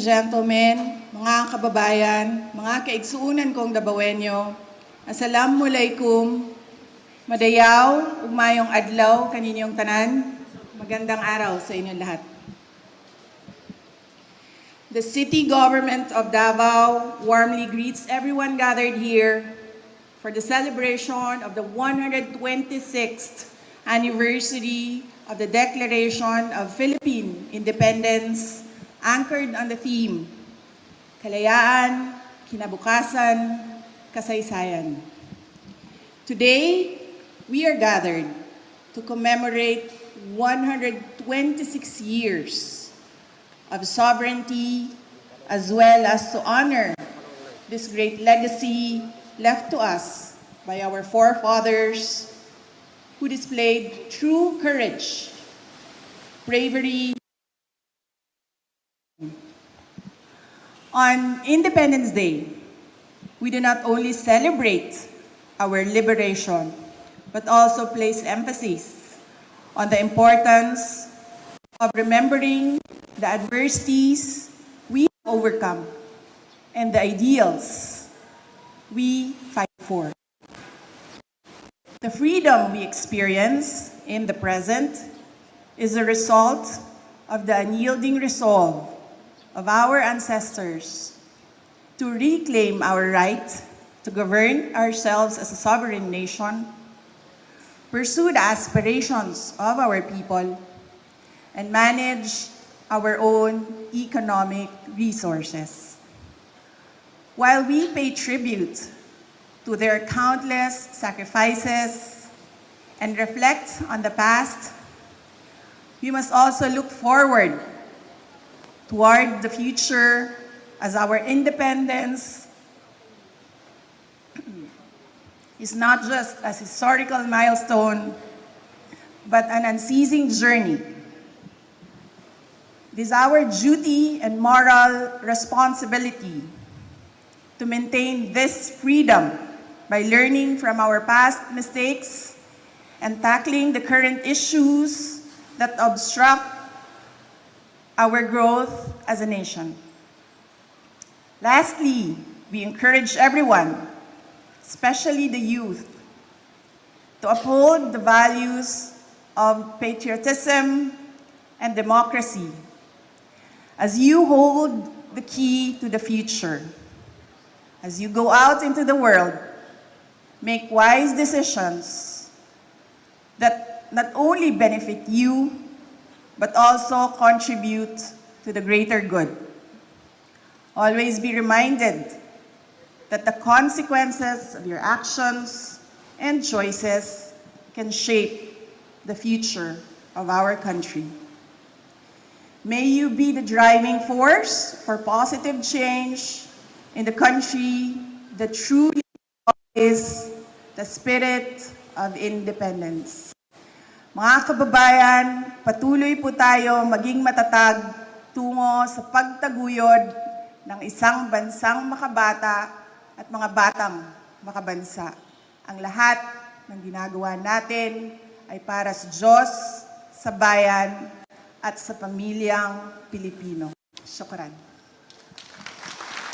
gentlemen, mga kababayan, mga kaigsuunan kong Dabawenyo, Assalamualaikum, madayaw, ugmayong adlaw, kaninyong tanan, magandang araw sa inyong lahat. The city government of Davao warmly greets everyone gathered here for the celebration of the 126th anniversary of the Declaration of Philippine Independence, anchored on the theme, Kalayaan, Kinabukasan, Kasaysayan. Today, we are gathered to commemorate 126 years of sovereignty, as well as to honor this great legacy left to us by our forefathers who displayed true courage, bravery. On Independence Day, we do not only celebrate our liberation, but also place emphasis on the importance of remembering the adversities we overcome and the ideals we fight for. The freedom we experience in the present is a result of the unyielding resolve of our ancestors to reclaim our right to govern ourselves as a sovereign nation, pursue the aspirations of our people, and manage our own economic resources. While we pay tribute to their countless sacrifices and reflect on the past, we must also look forward toward the future as our independence is not just a historical milestone, but an unceasing journey. It is our duty and moral responsibility to maintain this freedom by learning from our past mistakes and tackling the current issues that obstruct our growth as a nation. Lastly, we encourage everyone, especially the youth, to uphold the values of patriotism and democracy as you hold the key to the future. As you go out into the world, make wise decisions that not only benefit you, but also contribute to the greater good. Always be reminded that the consequences of your actions and choices can shape the future of our country. May you be the driving force for positive change in the country that truly is the spirit of independence. Mga kababayan, patuloy po tayo maging matatag tungo sa pagtaguyod ng isang bansang makabata at mga batang makabansa. Ang lahat ng ginagawa natin ay para sa Diyos, sa bayan, at sa pamilyang Pilipino. Syukran.